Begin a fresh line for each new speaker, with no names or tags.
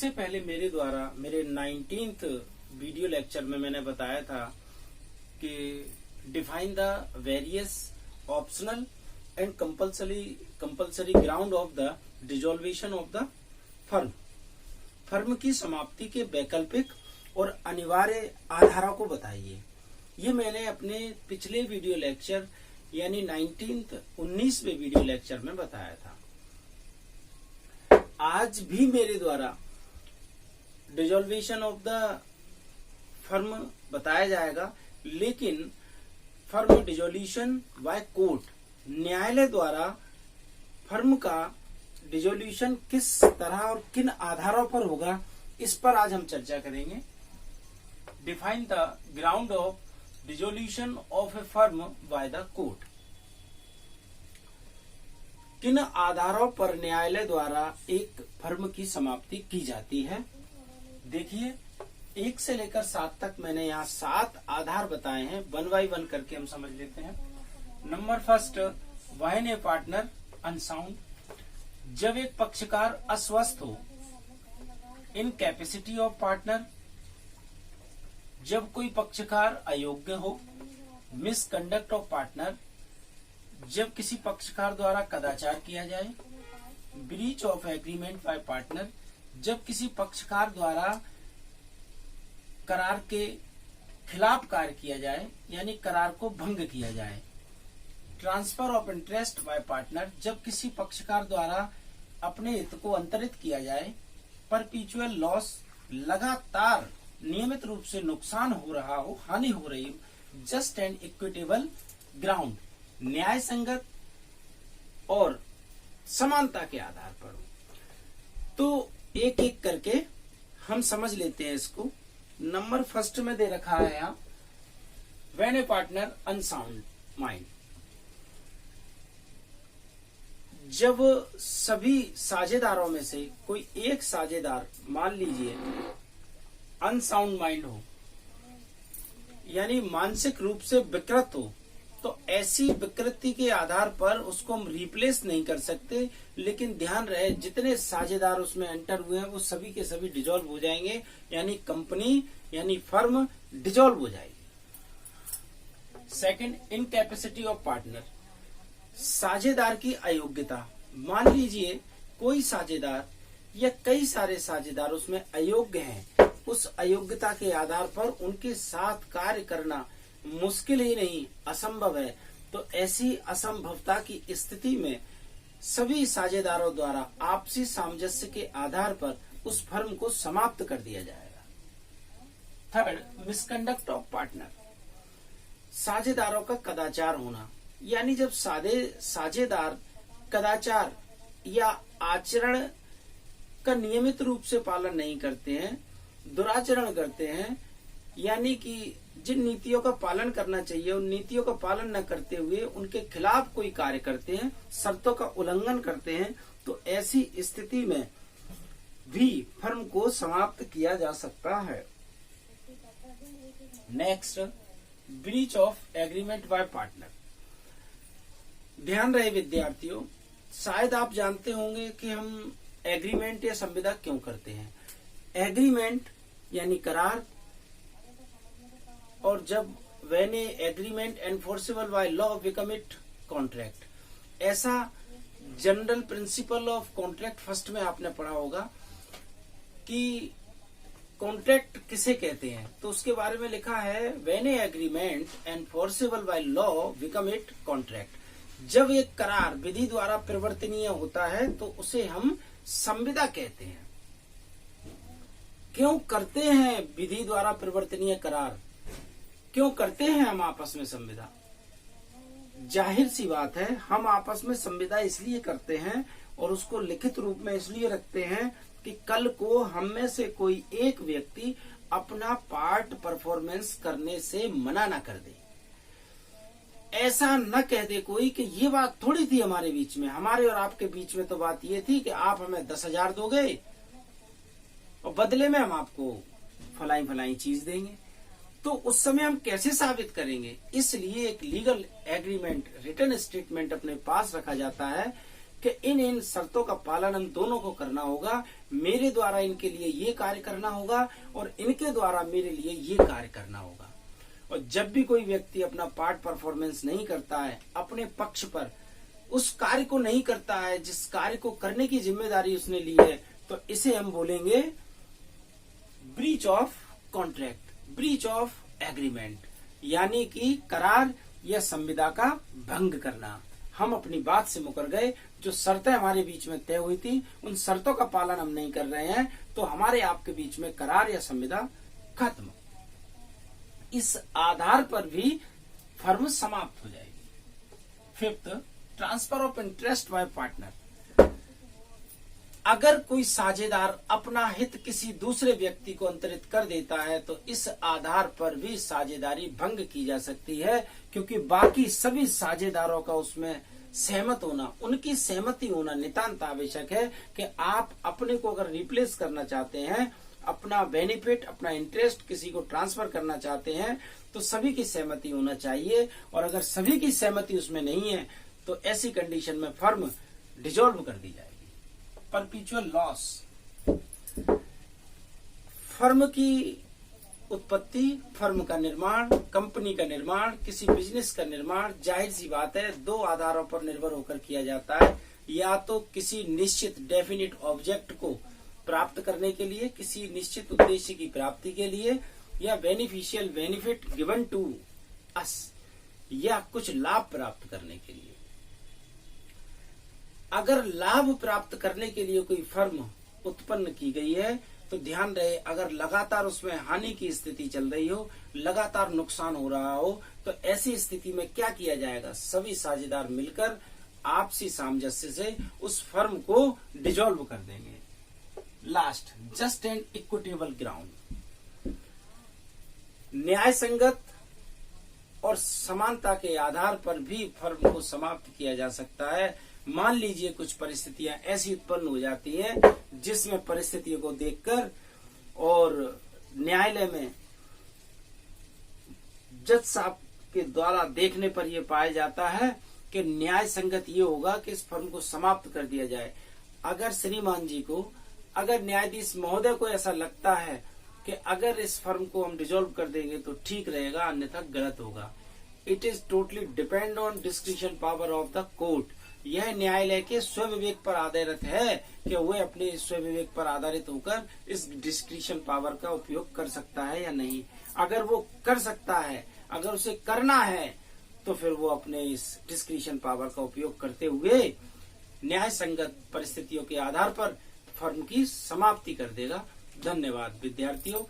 इससे पहले मेरे द्वारा मेरे 19th वीडियो लेक्चर में मैंने बताया था कि define the various optional and compulsory ground of the dissolution of the firm. Firm की समाप्ति के वैकल्पिक और अनिवार्य आधारों को बताइए। ये मैंने अपने पिछले वीडियो लेक्चर यानी 19वें वीडियो लेक्चर में बताया था। आज भी मेरे द्वारा डिसॉल्वेशन ऑफ द फर्म बताया जाएगा, लेकिन फर्म डिसॉल्यूशन बाय कोर्ट, न्यायालय द्वारा फर्म का डिसॉल्यूशन किस तरह और किन आधारों पर होगा, इस पर आज हम चर्चा करेंगे। Define the ground of dissolution of A firm by the court. किन आधारों पर न्यायालय द्वारा एक फर्म की समाप्ति की जाती है। देखिए 1 से लेकर 7 तक मैंने यहाँ 7 आधार बताए हैं। 1 बाय 1 करके हम समझ लेते हैं। Number first, when A partner unsound, जब एक पक्षकार अस्वस्थ हो। इनकैपेसिटी ऑफ पार्टनर, जब कोई पक्षकार अयोग्य हो। मिसकंडक्ट ऑफ पार्टनर, जब किसी पक्षकार द्वारा कदाचार किया जाए। Breach of agreement bye partner, जब किसी पक्षकार द्वारा करार के खिलाफ कार्य किया जाए यानी करार को भंग किया जाए। Transfer of interest by partner, जब किसी पक्षकार द्वारा अपने हित को अंतरित किया जाए। परपेचुअल लॉस, लगातार नियमित रूप से नुकसान हो रहा हो, हानि हो रही हो। जस्ट एंड इक्विटेबल ग्राउंड, न्याय संगत और समानता के आधार पर हो। तो एक एक करके हम समझ लेते हैं इसको। नंबर फर्स्ट में दे रखा है यहाँ, when A partner unsound mind, जब सभी साझेदारों में से कोई एक साझेदार, मान लीजिए अनसाउंड माइंड हो यानी मानसिक रूप से विकृत हो, तो ऐसी विकृति के आधार पर उसको हम रिप्लेस नहीं कर सकते। लेकिन ध्यान रहे जितने साझेदार उसमें एंटर हुए हैं वो सभी के सभी डिसॉल्व हो जाएंगे, यानी कंपनी यानी फर्म डिसॉल्व हो जाएगी। सेकंड, इनकैपेसिटी ऑफ पार्टनर, साझेदार की अयोग्यता। मान लीजिए कोई साझेदार या कई सारे साझेदार उसमें अयोग्य हैं, उस अयोग्यता के आधार पर उनके साथ कार्य करना मुश्किल ही नहीं असंभव है। तो ऐसी असंभवता की स्थिति में सभी साझेदारों द्वारा आपसी सामंजस्य के आधार पर उस फर्म को समाप्त कर दिया जाएगा। थर्ड, मिसकंडक्ट ऑफ पार्टनर, साझेदारों का कदाचार होना, यानी जब साझेदार कदाचार या आचरण का नियमित रूप से पालन नहीं करते हैं, दुराचरण करते हैं, यानी कि जिन नीतियों का पालन करना चाहिए उन नीतियों का पालन न करते हुए उनके खिलाफ कोई कार्य करते हैं, शर्तों का उल्लंघन करते हैं, तो ऐसी स्थिति में भी फर्म को समाप्त किया जा सकता है। Next, breach of agreement bye partner. ध्यान रहे विद्यार्थियों, शायद आप जानते होंगे कि हम एग्रीमेंट या संविदा क्यों करते हैं। एग्रीमेंट यानी करार, और जब when a agreement enforceable by law become it contract, ऐसा general principle of contract first में आपने पढ़ा होगा कि कॉन्ट्रैक्ट किसे कहते हैं, तो उसके बारे में लिखा है when a agreement enforceable by law become it contract. जब एक करार विधि द्वारा परिवर्तनीय होता है तो उसे हम संविदा कहते हैं। क्यों करते हैं विधि द्वारा परिवर्तनीय करार, क्यों करते हैं हम आपस में संविदा? जाहिर सी बात है, हम आपस में संविदा इसलिए करते हैं और उसको लिखित रूप में इसलिए रखते हैं कि कल को हम में से कोई एक व्यक्ति अपना पार्ट परफॉर्मेंस करने से मना न कर दे। ऐसा न कह दे कोई कि ये बात थोड़ी थी हमारे बीच में, हमारे और आपके बीच में तो बात ये थी कि आप हमें 10,000 दोगे और बदले में हम आपको फलाई फलाई चीज देंगे। तो उस समय हम कैसे साबित करेंगे? इसलिए एक लीगल एग्रीमेंट, रिटन स्टेटमेंट अपने पास रखा जाता है कि इन शर्तों का पालन हम दोनों को करना होगा, मेरे द्वारा इनके लिए ये कार्य करना होगा और इनके द्वारा मेरे लिए ये कार्य करना होगा। और जब भी कोई व्यक्ति अपना पार्ट परफॉर्मेंस नहीं करता है, अपने पक्ष पर उस कार्य को नहीं करता है जिस कार्य को करने की जिम्मेदारी उसने ली है, तो इसे हम बोलेंगे breach of contract, breach of agreement, यानी कि करार या संविदा का भंग करना। हम अपनी बात से मुकर गए, जो शर्तें हमारे बीच में तय हुई थी उन शर्तों का पालन हम नहीं कर रहे हैं, तो हमारे आपके बीच में करार या संविदा खत्म। इस आधार पर भी फर्म समाप्त हो जाएगी। Fifth, transfer of interest by partner. अगर कोई साझेदार अपना हित किसी दूसरे व्यक्ति को अंतरित कर देता है तो इस आधार पर भी साझेदारी भंग की जा सकती है, क्योंकि बाकी सभी साझेदारों का उसमें सहमत होना, उनकी सहमति होना नितांत आवश्यक है कि आप अपने को अगर रिप्लेस करना चाहते हैं, अपना बेनिफिट, अपना इंटरेस्ट किसी को ट्रांसफर करना चाहते हैं, तो सभी की सहमति होना चाहिए। और अगर सभी की सहमति उसमें नहीं है तो ऐसी कंडीशन में फर्म डिसॉल्व कर दी जाएगी। परपेचुअल लॉस, फर्म की उत्पत्ति, फर्म का निर्माण, कंपनी का निर्माण, किसी बिजनेस का निर्माण जाहिर सी बात है दो आधारों पर निर्भर होकर किया जाता है। या तो किसी निश्चित डेफिनिट ऑब्जेक्ट को प्राप्त करने के लिए, किसी निश्चित उद्देश्य की प्राप्ति के लिए, या beneficial benefit given to us, या कुछ लाभ प्राप्त करने के लिए। अगर लाभ प्राप्त करने के लिए कोई फर्म उत्पन्न की गई है तो ध्यान रहे, अगर लगातार उसमें हानि की स्थिति चल रही हो, लगातार नुकसान हो रहा हो, तो ऐसी स्थिति में क्या किया जाएगा? सभी साझेदार मिलकर आपसी सामंजस्य से उस फर्म को डिसॉल्व कर देंगे। Last, just and equitable ground, न्याय संगत और समानता के आधार पर भी फर्म को समाप्त किया जा सकता है। मान लीजिए कुछ परिस्थितियां ऐसी उत्पन्न हो जाती हैं जिसमें परिस्थितियों को देखकर और न्यायालय में जज साहब के द्वारा देखने पर यह पाया जाता है कि न्याय संगत ये होगा कि इस फर्म को समाप्त कर दिया जाए। अगर श्रीमान जी को, अगर न्यायाधीश महोदय को ऐसा लगता है कि अगर इस फर्म को हम डिसॉल्व कर देंगे तो ठीक रहेगा, अन्यथा गलत होगा। It is totally depend on discretion power of the court. यह न्यायालय के स्वविवेक पर आधारित है कि वह अपने स्वविवेक पर आधारित होकर इस डिस्क्रिशन पावर का उपयोग कर सकता है या नहीं। अगर वो कर सकता है, अगर उसे करना है, तो फिर वो अपने इस डिस्क्रिशन पावर का उपयोग करते हुए न्याय संगत परिस्थितियों के आधार पर फर्म की समाप्ति कर देगा। धन्यवाद विद्यार्थियों।